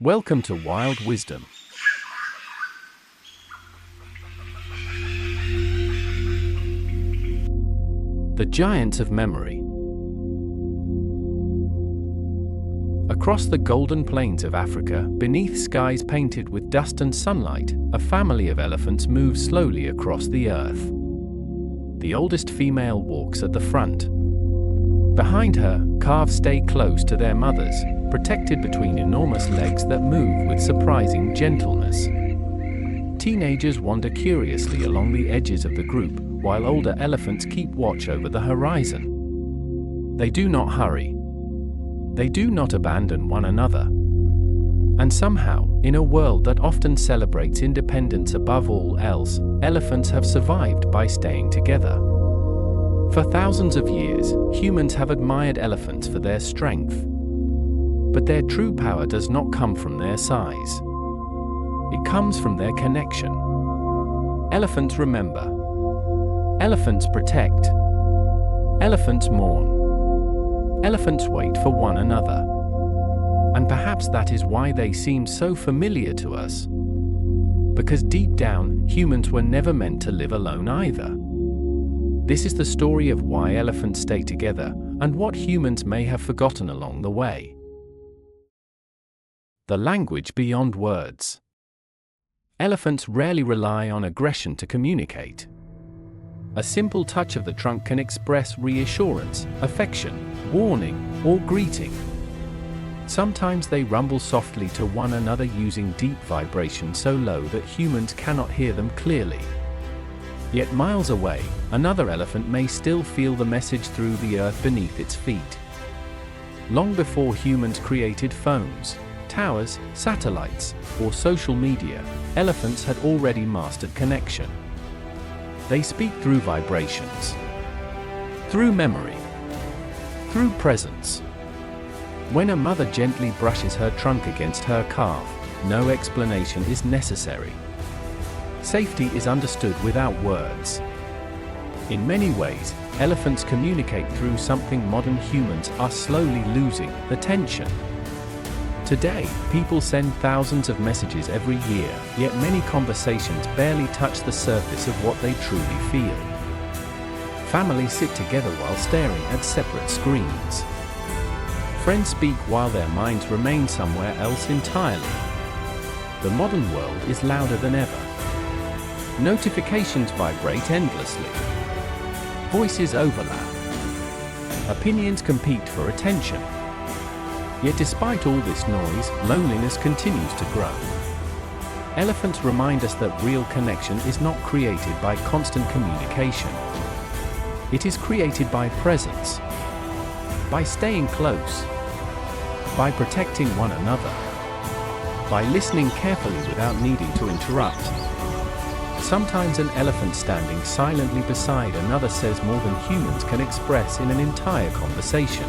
Welcome to Wild Wisdom. The Giants of Memory. Across the golden plains of Africa, beneath skies painted with dust and sunlight, a family of elephants moves slowly across the earth. The oldest female walks at the front. Behind her, calves stay close to their mothers, protected between enormous legs that move with surprising gentleness. Teenagers wander curiously along the edges of the group, while older elephants keep watch over the horizon. They do not hurry. They do not abandon one another. And somehow, in a world that often celebrates independence above all else, elephants have survived by staying together. For thousands of years, humans have admired elephants for their strength. But their true power does not come from their size. It comes from their connection. Elephants remember. Elephants protect. Elephants mourn. Elephants wait for one another. And perhaps that is why they seem so familiar to us. Because deep down, humans were never meant to live alone either. This is the story of why elephants stay together, and what humans may have forgotten along the way. The language beyond words. Elephants rarely rely on aggression to communicate. A simple touch of the trunk can express reassurance, affection, warning, or greeting. Sometimes they rumble softly to one another using deep vibration so low that humans cannot hear them clearly. Yet miles away, another elephant may still feel the message through the earth beneath its feet. Long before humans created phones, towers, satellites, or social media, elephants had already mastered connection. They speak through vibrations, through memory, through presence. When a mother gently brushes her trunk against her calf, no explanation is necessary. Safety is understood without words. In many ways, elephants communicate through something modern humans are slowly losing: attention. Today, people send thousands of messages every year, yet many conversations barely touch the surface of what they truly feel. Families sit together while staring at separate screens. Friends speak while their minds remain somewhere else entirely. The modern world is louder than ever. Notifications vibrate endlessly. Voices overlap. Opinions compete for attention. Yet despite all this noise, loneliness continues to grow. Elephants remind us that real connection is not created by constant communication. It is created by presence, by staying close, by protecting one another, by listening carefully without needing to interrupt. Sometimes an elephant standing silently beside another says more than humans can express in an entire conversation.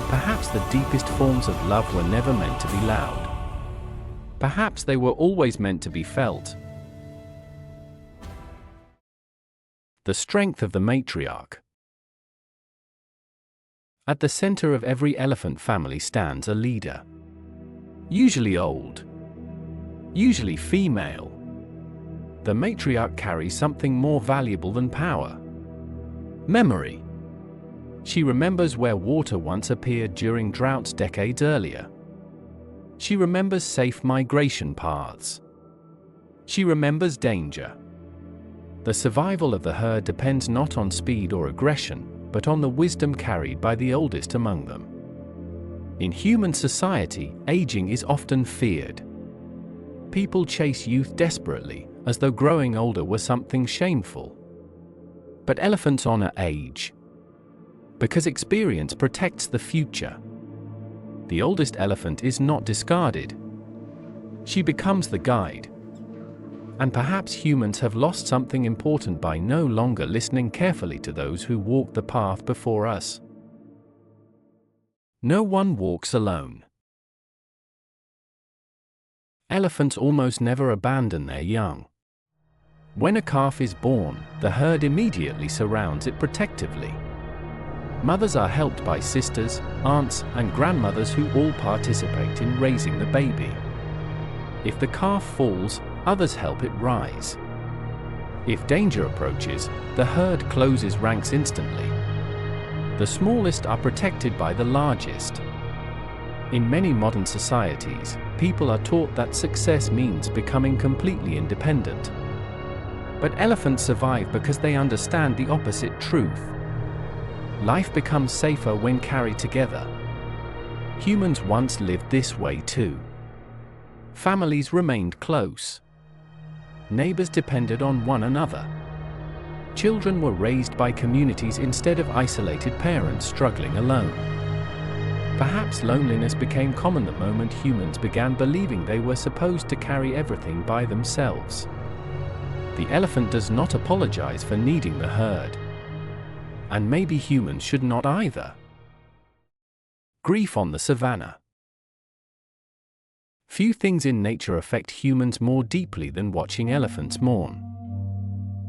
Perhaps the deepest forms of love were never meant to be loud. Perhaps they were always meant to be felt. The strength of the matriarch. At the center of every elephant family stands a leader. Usually old. Usually female. The matriarch carries something more valuable than power. Memory. She remembers where water once appeared during droughts decades earlier. She remembers safe migration paths. She remembers danger. The survival of the herd depends not on speed or aggression, but on the wisdom carried by the oldest among them. In human society, aging is often feared. People chase youth desperately, as though growing older were something shameful. But elephants honor age, because experience protects the future. The oldest elephant is not discarded. She becomes the guide. And perhaps humans have lost something important by no longer listening carefully to those who walked the path before us. No one walks alone. Elephants almost never abandon their young. When a calf is born, the herd immediately surrounds it protectively. Mothers are helped by sisters, aunts, and grandmothers who all participate in raising the baby. If the calf falls, others help it rise. If danger approaches, the herd closes ranks instantly. The smallest are protected by the largest. In many modern societies, people are taught that success means becoming completely independent. But elephants survive because they understand the opposite truth. Life becomes safer when carried together. Humans once lived this way too. Families remained close. Neighbors depended on one another. Children were raised by communities instead of isolated parents struggling alone. Perhaps loneliness became common the moment humans began believing they were supposed to carry everything by themselves. The elephant does not apologize for needing the herd. And maybe humans should not either. Grief on the savannah. Few things in nature affect humans more deeply than watching elephants mourn.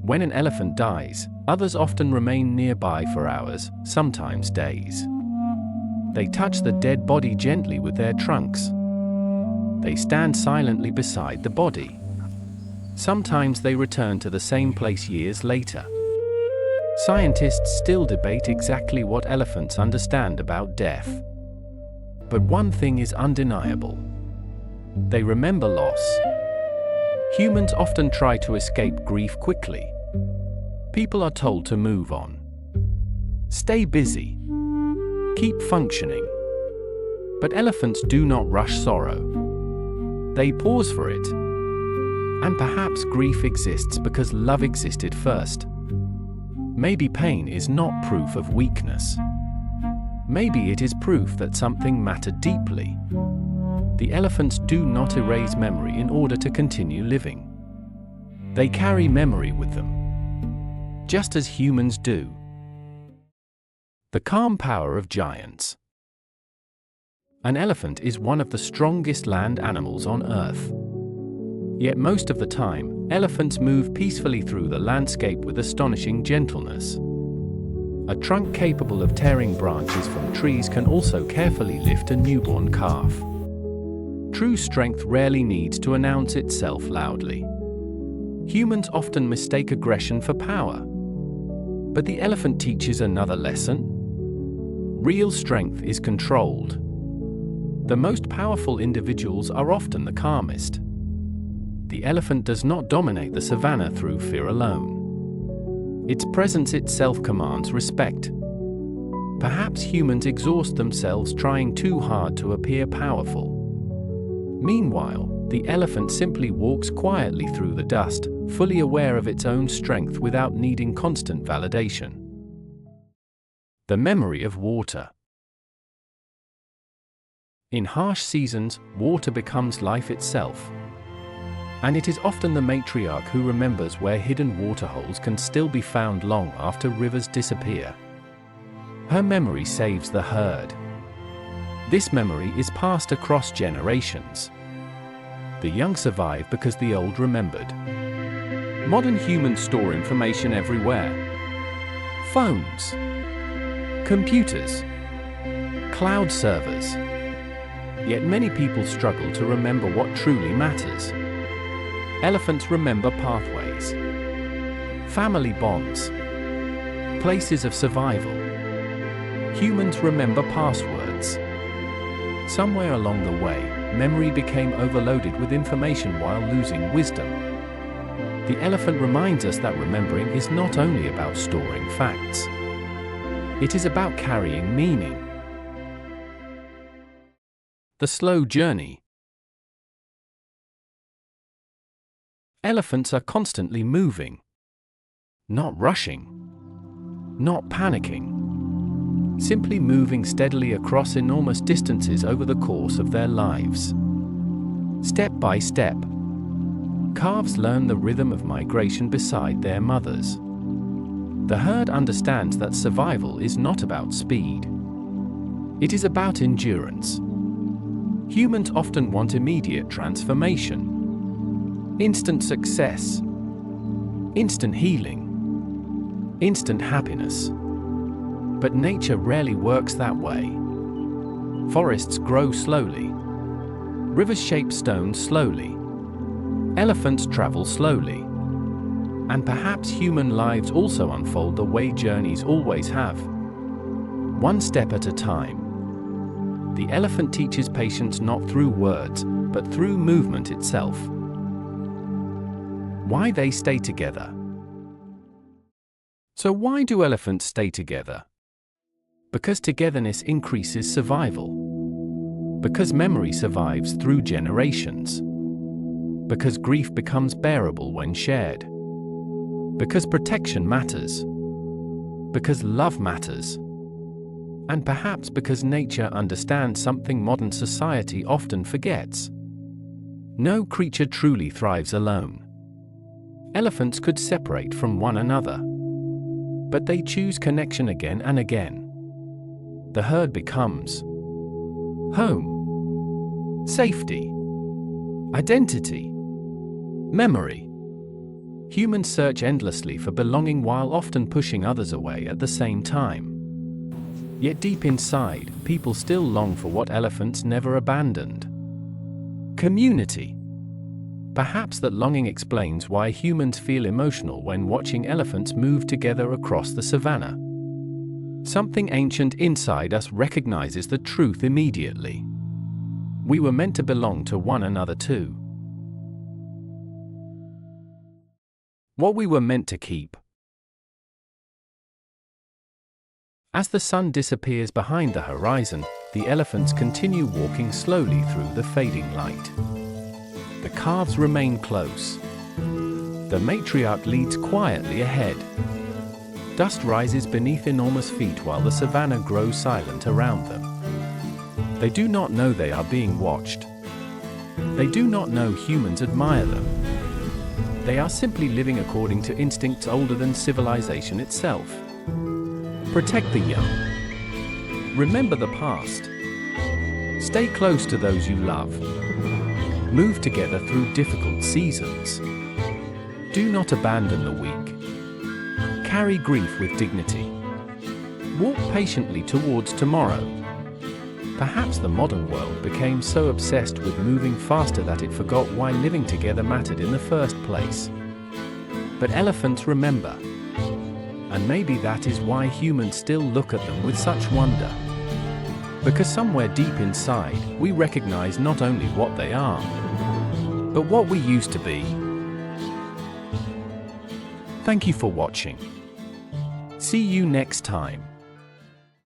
When an elephant dies, others often remain nearby for hours, sometimes days. They touch the dead body gently with their trunks. They stand silently beside the body. Sometimes they return to the same place years later. Scientists still debate exactly what elephants understand about death. But one thing is undeniable. They remember loss. Humans often try to escape grief quickly. People are told to move on. Stay busy. Keep functioning. But elephants do not rush sorrow. They pause for it. And perhaps grief exists because love existed first. Maybe pain is not proof of weakness. Maybe it is proof that something mattered deeply. The elephants do not erase memory in order to continue living. They carry memory with them, just as humans do. The calm power of giants. An elephant is one of the strongest land animals on Earth. Yet most of the time, elephants move peacefully through the landscape with astonishing gentleness. A trunk capable of tearing branches from trees can also carefully lift a newborn calf. True strength rarely needs to announce itself loudly. Humans often mistake aggression for power. But the elephant teaches another lesson. Real strength is controlled. The most powerful individuals are often the calmest. The elephant does not dominate the savannah through fear alone. Its presence itself commands respect. Perhaps humans exhaust themselves trying too hard to appear powerful. Meanwhile, the elephant simply walks quietly through the dust, fully aware of its own strength without needing constant validation. The memory of water. In harsh seasons, water becomes life itself. And it is often the matriarch who remembers where hidden waterholes can still be found long after rivers disappear. Her memory saves the herd. This memory is passed across generations. The young survive because the old remembered. Modern humans store information everywhere. Phones, computers, cloud servers. Yet many people struggle to remember what truly matters. Elephants remember pathways, family bonds, places of survival. Humans remember passwords. Somewhere along the way, memory became overloaded with information while losing wisdom. The elephant reminds us that remembering is not only about storing facts. It is about carrying meaning. The slow journey. Elephants are constantly moving. Not rushing. Not panicking. Simply moving steadily across enormous distances over the course of their lives. Step by step. Calves learn the rhythm of migration beside their mothers. The herd understands that survival is not about speed. It is about endurance. Humans often want immediate transformation. Instant success. Instant healing. Instant happiness. But nature rarely works that way. Forests grow slowly. Rivers shape stones slowly. Elephants travel slowly. And perhaps human lives also unfold the way journeys always have. One step at a time. The elephant teaches patience not through words, but through movement itself. Why they stay together. So why do elephants stay together? Because togetherness increases survival. Because memory survives through generations. Because grief becomes bearable when shared. Because protection matters. Because love matters. And perhaps because nature understands something modern society often forgets. No creature truly thrives alone. Elephants could separate from one another. But they choose connection again and again. The herd becomes home, safety, identity, memory. Humans search endlessly for belonging while often pushing others away at the same time. Yet deep inside, people still long for what elephants never abandoned: community. Perhaps that longing explains why humans feel emotional when watching elephants move together across the savannah. Something ancient inside us recognizes the truth immediately. We were meant to belong to one another too. What we were meant to keep. As the sun disappears behind the horizon, the elephants continue walking slowly through the fading light. The calves remain close. The matriarch leads quietly ahead. Dust rises beneath enormous feet while the savannah grows silent around them. They do not know they are being watched. They do not know humans admire them. They are simply living according to instincts older than civilization itself. Protect the young. Remember the past. Stay close to those you love. Move together through difficult seasons. Do not abandon the weak. Carry grief with dignity. Walk patiently towards tomorrow. Perhaps the modern world became so obsessed with moving faster that it forgot why living together mattered in the first place. But elephants remember. And maybe that is why humans still look at them with such wonder. Because somewhere deep inside, we recognize not only what they are, but what we used to be. Thank you for watching. See you next time.